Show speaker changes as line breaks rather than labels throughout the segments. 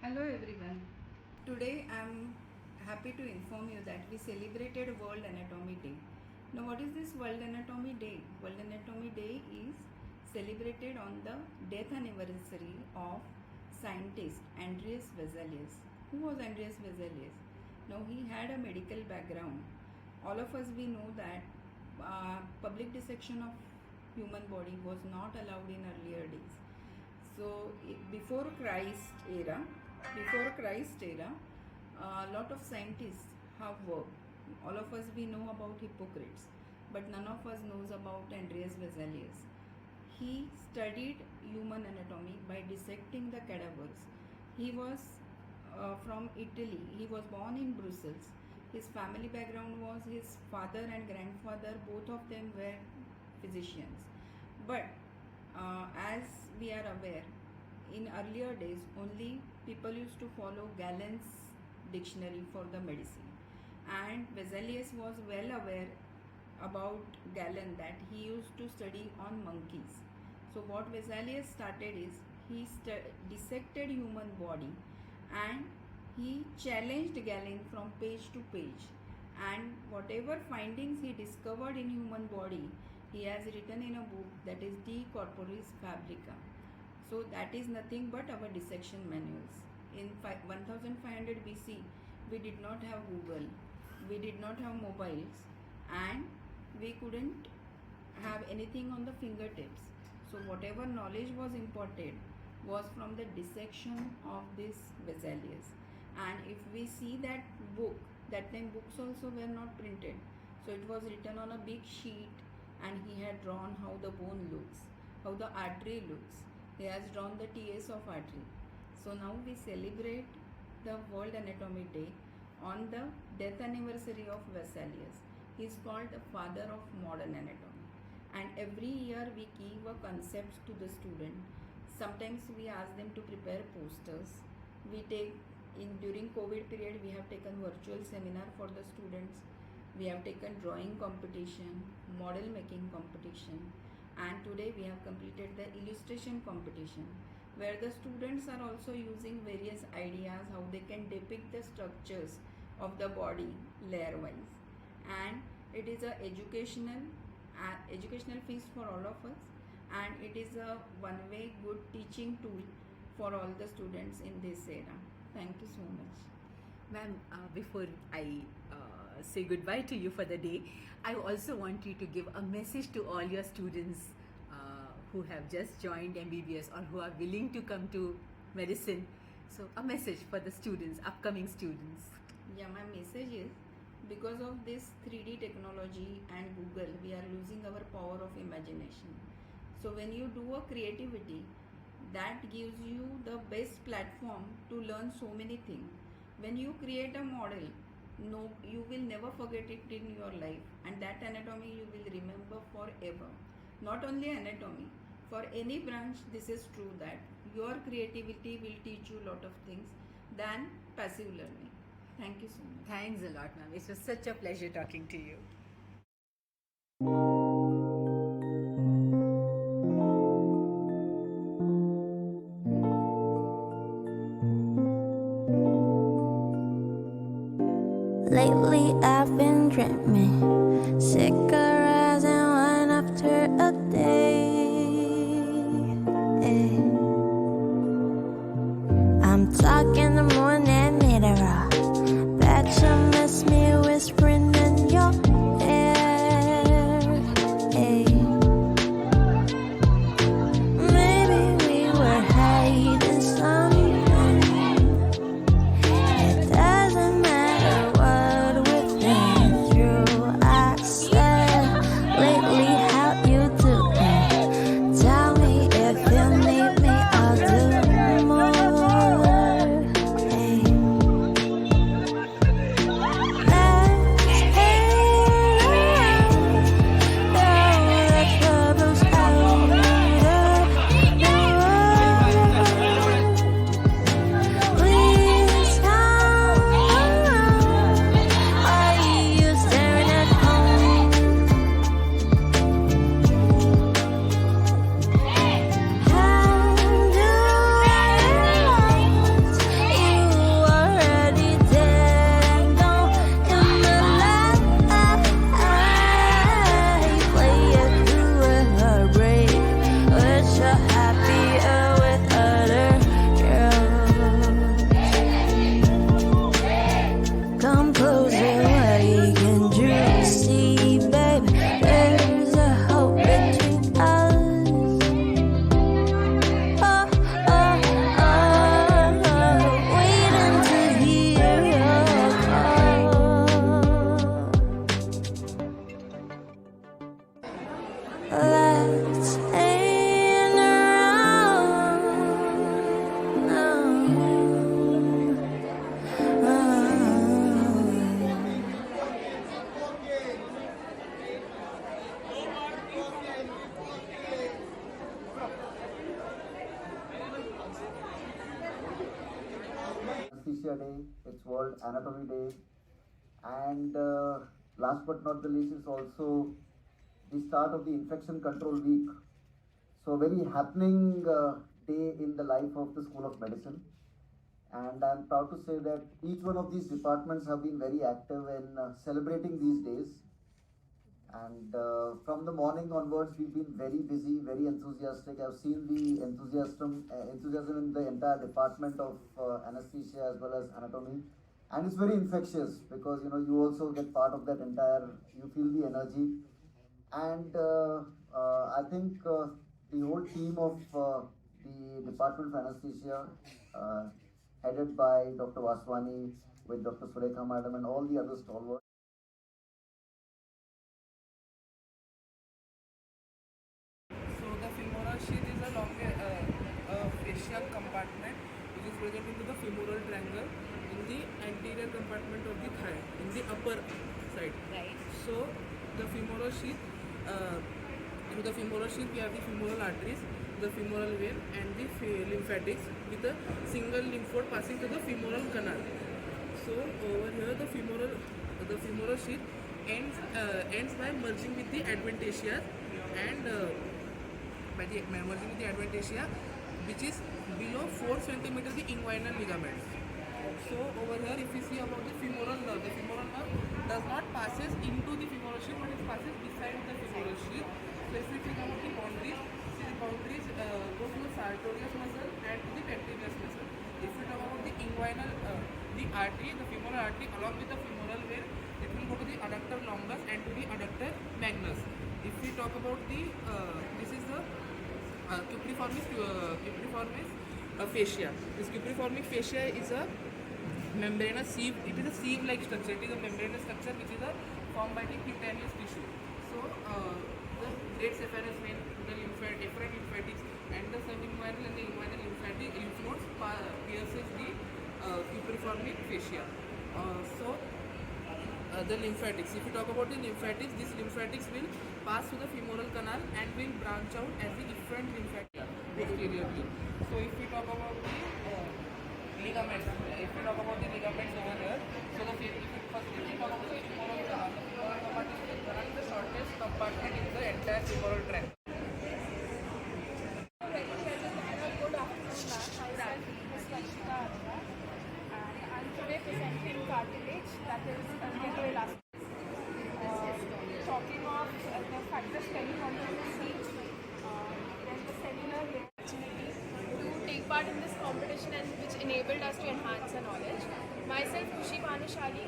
Hello everyone. Today I am happy to inform you that we celebrated World Anatomy Day. Now what is this World Anatomy Day? World Anatomy Day is celebrated on the death anniversary of scientist Andreas Vesalius. Who was Andreas Vesalius? Now he had a medical background. All of us we know that public dissection of human body was not allowed in earlier days. So before Christ era, a lot of scientists have worked. All of us we know about Hippocrates, but none of us knows about Andreas Vesalius. He studied human anatomy by dissecting the cadavers. He was from Italy. He was born in Brussels. His family background was his father and grandfather, both of them were physicians. But as we are aware, in earlier days only people used to follow Galen's dictionary for the medicine, and Vesalius was well aware about Galen, that he used to study on monkeys. So what Vesalius started is he dissected human body, and he challenged Galen from page to page, and whatever findings he discovered in human body he has written in a book, that is De Corporis Fabrica. So that is nothing but our dissection manuals. In 1500 BC, we did not have Google, we did not have mobiles, and we couldn't have anything on the fingertips. So whatever knowledge was imparted was from the dissection of this Vesalius. And if we see that book, that time books also were not printed. So it was written on a big sheet, and he had drawn how the bone looks, how the artery looks. He has drawn the TS of artery. So now we celebrate the World Anatomy Day on the death anniversary of Vesalius. He is called the father of modern anatomy. And every year we give a concept to the student. Sometimes we ask them to prepare posters. We take during COVID period we have taken virtual seminar for the students. We have taken drawing competition, model making competition, and today we have completed the illustration competition, where the students are also using various ideas how they can depict the structures of the body layer wise. And it is a educational feast for all of us, and it is a one way good teaching tool for all the students in this era. Thank you so much.
Ma'am, before I say goodbye to you for the day, I also want you to give a message to all your students who have just joined MBBS or who are willing to come to medicine. So a message for the students, upcoming students.
Yeah, my message is, because of this 3D technology and Google, we are losing our power of imagination. So when you do a creativity, that gives you the best platform to learn so many things. When you create a model, no, you will never forget it in your life, and that anatomy you will remember forever. Not only anatomy, for any branch this is true, that your creativity will teach you a lot of things than passive learning. Thank you so much.
Thanks a lot, ma'am. It was such a pleasure talking to you.
Lately I've been dreaming, cigarettes and wine after a day. I'm talking the morning mirror, bet you miss me whispering in your ear. Maybe we were hiding something. It doesn't matter what we've been through. I said, lately how you doing? Tell me if you need me, I'll do more.
Anesthesia Day, it's World Anatomy Day, and last but not the least, it's also the start of the Infection Control Week. So, a very happening day in the life of the School of Medicine. And I'm proud to say that each one of these departments have been very active in celebrating these days. And from the morning onwards, we've been very busy, very enthusiastic. I've seen the enthusiasm in the entire department of anesthesia as well as anatomy. And it's very infectious because you also get part of that entire, you feel the energy. And I think the whole team of the Department of Anesthesia, headed by Dr. Vaswani, with Dr. Surekha Madam and all the other stalwarts.
So the femoral sheath is a long fascial compartment which is present into the femoral triangle in the anterior compartment of the thigh, in the upper side.
Right.
So the femoral sheath, through the femoral sheath we have the femoral arteries, the femoral vein and the lymphatics with a single lymph node passing to the femoral canal. So over here the femoral sheath ends by merging with the adventitia, and by the merging with the adventitia, which is below 4 cm the inguinal ligaments. So over here if you see about the femoral nerve does not passes into the femoral sheath but it passes beside the femoral sheath. So if we think about the boundaries, see the boundaries go to the sartorius muscle and to the tendinous muscle. If we talk about the inguinal, the artery, the femoral artery along with the femoral vein, it will go to the adductor longus and to the adductor magnus. If we talk about the, this is the cupriformis fascia. This cupriformic fascia is a membranous sieve. It is a sieve-like structure. It is a membranous structure which is formed by the cutaneous tissue. So the great saphenous vein, the efferent lymphatics, and the subinguinal and the inguinal lymphatic lymph nodes pierces the cupriformic fascia. The lymphatics. If you talk about the lymphatics, these lymphatics will pass through the femoral canal and will branch out as the efferent lymphatic posteriorly. So if we talk about the ligaments, over here, so the first if we talk about the femoral canal, is the shortest compartment in the entire femoral tract.
Today presenting cartilage, that is neuroelastic. Talking of the factors telling on the sheet, then the cellular opportunity to take part in this competition and which enabled us to enhance our knowledge. Myself, Kushi Bhanushali.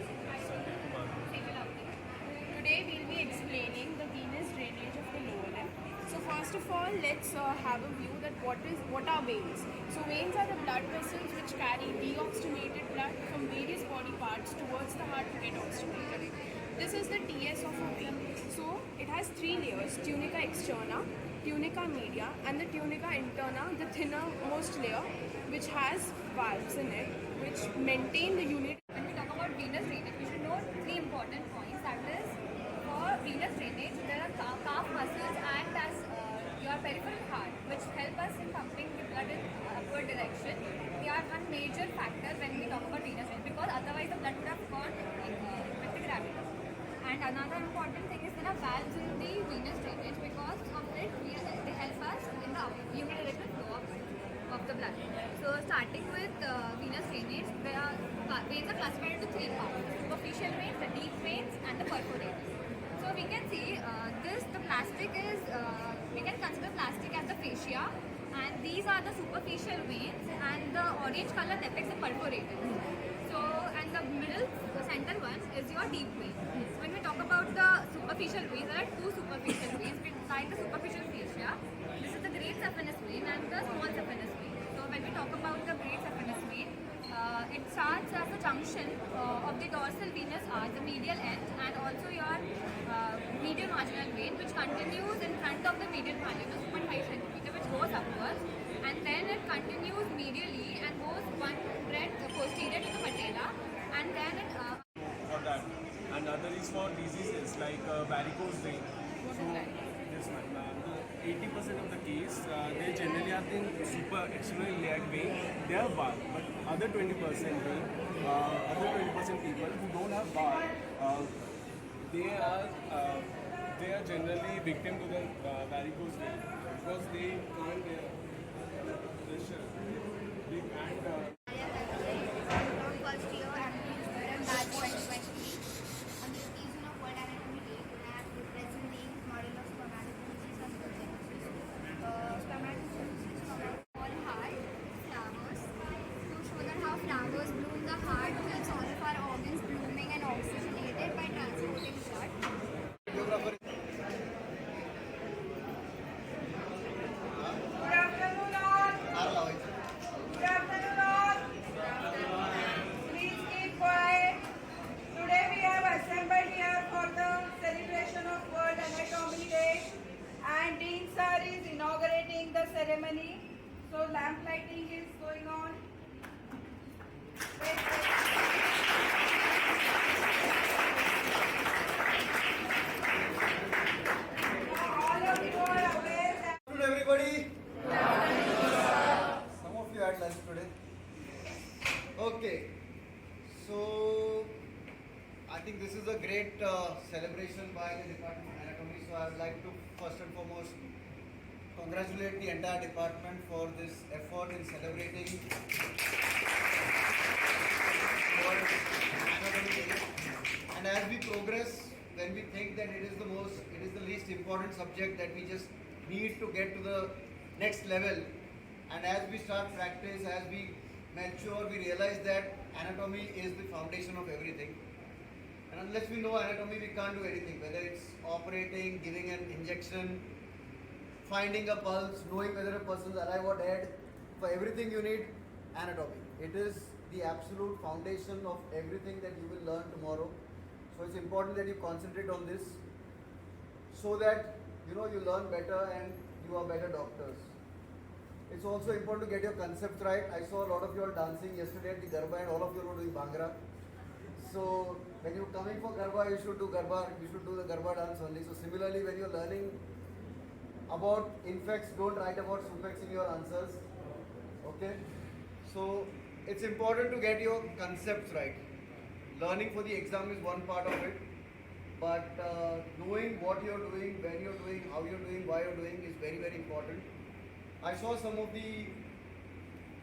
Today we'll be explaining the venous drainage of the lower limb. So first of all, let's have a view that what are veins. So veins are the blood vessels which carry deoxygenated blood from various body parts towards the heart to get oxygenated. This is the TS of a vein. So it has 3 layers: tunica externa, tunica media, and the tunica interna, the thinnermost layer, which has valves in it which maintain the unit.
When we talk about venous drainage, we should know 3 important points. That is, for venous drainage, there are calf muscles and as your peripheral heart, which help us in pumping the blood in upward direction. They are one major factor when we talk about venous drainage, because otherwise the blood would have gone with the gravity. And another important thing is there are valves in the venous drainage, because of it they help us in the unidirectional flow of the blood. So starting with venous drainage, veins are classified into 3 parts: the superficial veins, the deep veins, and the perforated. So we can see the plastic is, we can consider plastic as the fascia, and these are the superficial veins, and the orange color depicts the perforated. So, and the middle, the center one is your deep vein. So when we talk about the superficial veins, there are 2 superficial veins beside the superficial fascia. This is the great saphenous vein and the small saphenous vein. So when we talk about the great saphenous vein, it starts as a junction of the dorsal venous arch, the medial end, and also your medial marginal vein, which continues in front of the medial malleolus, 2.5 cm, which goes upwards, and then it continues medially and goes one breadth posterior to the patella, and then it
for that. And other is for diseases like varicose vein.
What is that?
This one, 80% of the case, they generally are in super extremely lag vein, they have bar, but other 20% vein, other 20% people who don't have bar, they are generally victim to the varicose vein because they can't pressure. They can't.
From first year and batch 2020. On the occasion of World Anatomy Day, I have present the model of spermatogenesis and oogenesis. Spermatogenesis covers all heart flowers to show that how flowers bloom. The heart keeps all of our organs blooming and oxygenated by transporting blood.
Good afternoon all. Please keep quiet. Today we have assembled here for the celebration of World Anatomy Day, and Dean Sir is inaugurating the ceremony. So lamp lighting is going on. All of you are aware that
Good afternoon, everybody. Some of you had lunch today. Okay, so I think this is a great celebration by the Department of Anatomy. So I would like to first and foremost congratulate the entire department for this effort in celebrating World Anatomy Day. And as we progress, when we think that it is the least important subject that we just need to get to the next level, and as we start practice, as we mature, we realize that anatomy is the foundation of everything. And unless we know anatomy, we can't do anything, whether it's operating, giving an injection, finding a pulse, knowing whether a person is alive or dead. For everything you need anatomy. It is the absolute foundation of everything that you will learn tomorrow. So it's important that you concentrate on this so that you learn better and you are better doctors. It's also important to get your concepts right. I saw a lot of you all dancing yesterday at the Garba, and all of you were doing Bhangra. So when you're coming for Garba, you should do Garba, you should do the Garba dance only. So similarly, when you're learning about infects, don't write about suffix in your answers. Okay? So it's important to get your concepts right. Learning for the exam is one part of it, but knowing what you're doing, when you're doing, how you're doing, why you're doing is very, very important. I saw some of the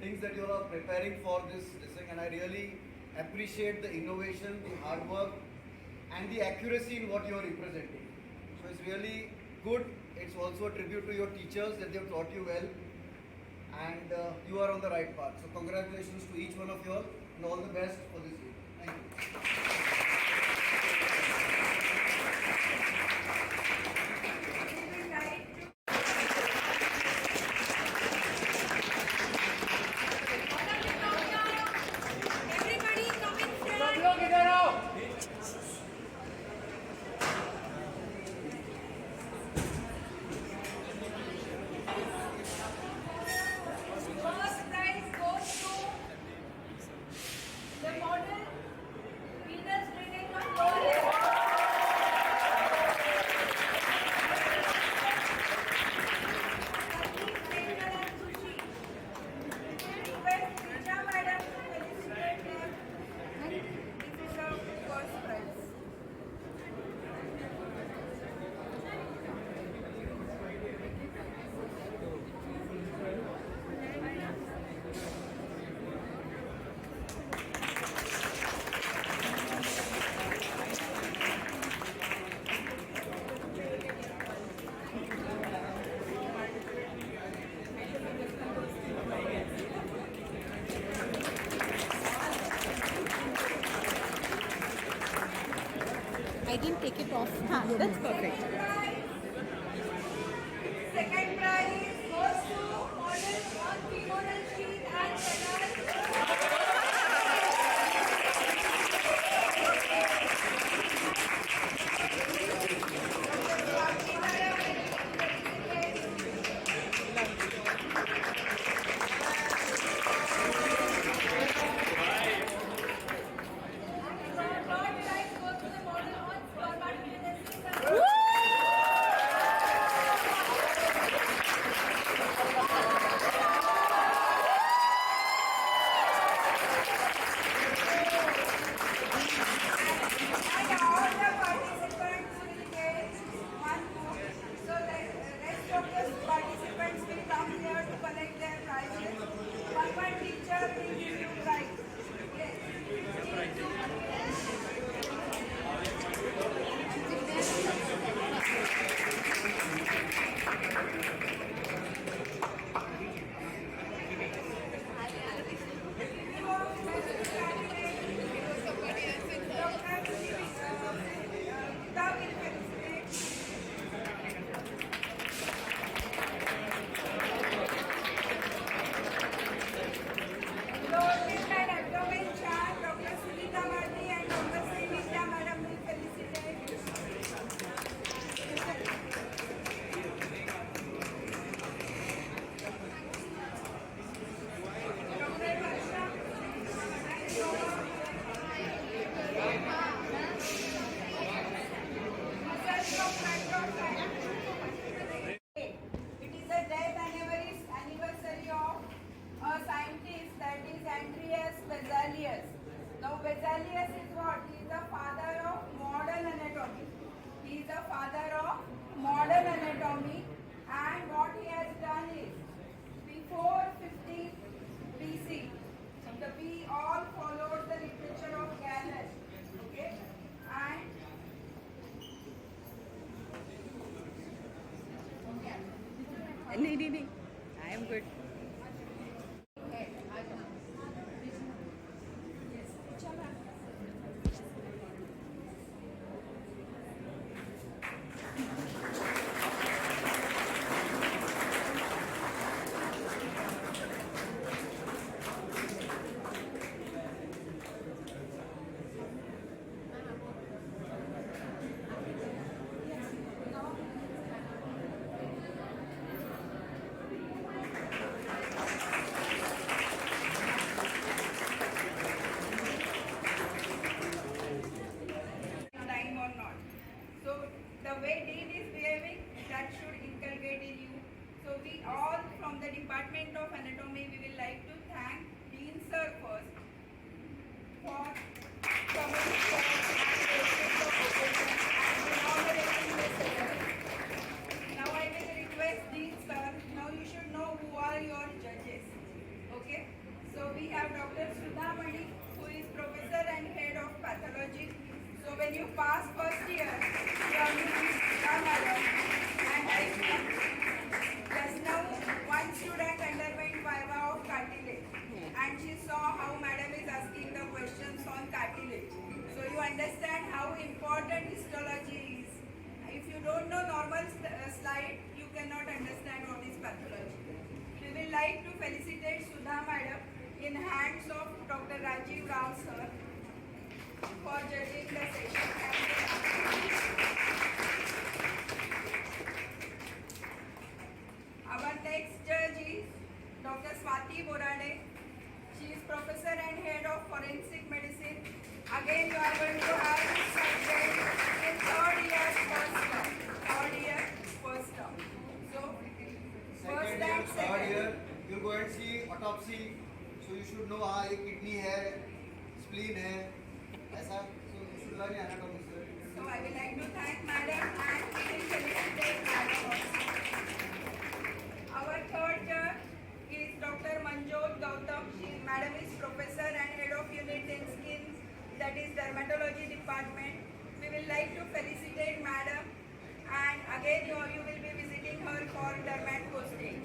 things that you all are preparing for this thing, and I really appreciate the innovation, the hard work, and the accuracy in what you're representing. So it's really good. It's also a tribute to your teachers that they've taught you well, and you are on the right path. So congratulations to each one of you all, and all the best for this year. Thank you.
first prize goes to the model Venus drainage of Florida. Request Richa Madam to felicitate them. This is our first prize.
I didn't take it off. That's perfect.
Second prize goes to model on femoral sheath and canal. Third prize goes to the model on spermatogenesis and Vesalius is what? He is the father of modern anatomy. He is the father of modern anatomy, and what he has done is before 50 BC, we all followed the literature of Galen. Okay, and
नहीं, I am good.
time or not. So the way Dean is behaving, that should inculcate in you. So we all from the Department of Anatomy, we will like to thank Dean Sir first for coming here and taking the occasion and inaugurating this event. Now I will request Dean Sir, now you should know who are your judges. Okay? So we have Dr. Sudha Mani, who is Professor and Head of Pathology. So when you pass first year, you have to be madam. And I think just now one student underwent Viva of cartilage. And she saw how madam is asking the questions on cartilage. So you understand how important histology is. If you don't know normal slide, you cannot understand what is pathology. We will like to felicitate Sudha madam in hands of Dr. Rajiv Rao sir for judging the session. Our next judge is Dr. Swati Borade. She is Professor and Head of Forensic Medicine. Again, you are going to have this subject in third year first term. Third year first term. So, first and
third
second.
year, you'll go and see autopsy. So you should know हाँ ये kidney है, spleen है, ऐसा. So you should learn anatomy, sir.
So I would like to thank madam and we will felicitate madam also. Our third judge is Dr. Manjot Gautam. Madam is Professor and Head of Unit in Skin, that is Dermatology Department. We will like to felicitate madam, and again you will be visiting her for dermat posting.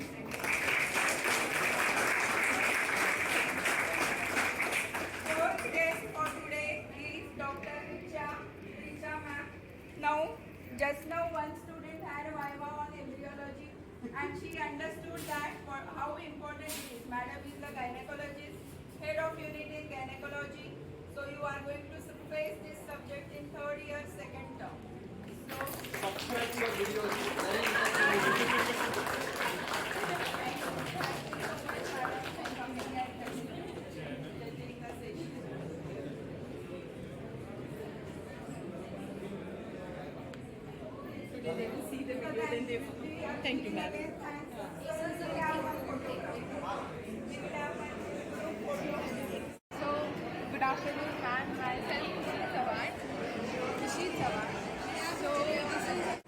Fourth guest for today is Dr. Richa ma'am. Now, just now one student had a Viva on embryology and she understood that how important it is. Madam is the gynecologist, Head of Unit in Gynecology. So you are going to face this subject in third year, second term. So,
Subscribe to your videos. Very interesting.
They will see the video, then they thank you, ma'am.
So, good afternoon, ma'am. Myself is Sawan. Rashid Sawan. So, this is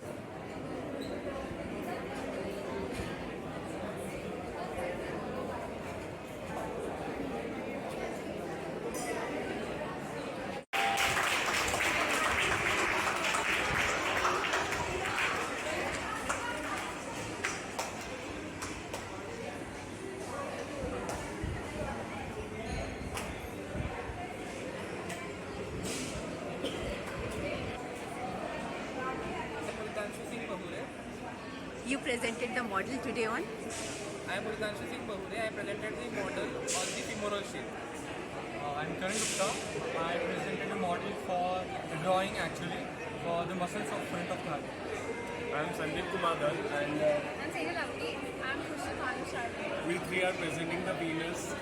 You presented the model today on?
I am Muritanshu Singh Bahure. I presented the model on the femoral shape.
I'm Karan Gupta. I presented a model for the drawing actually for the muscles of front of thigh.
I am Sandeep Kumar Dal and
I'm Sehal Avdi. I'm Khushi Manushari.
we three are presenting the venous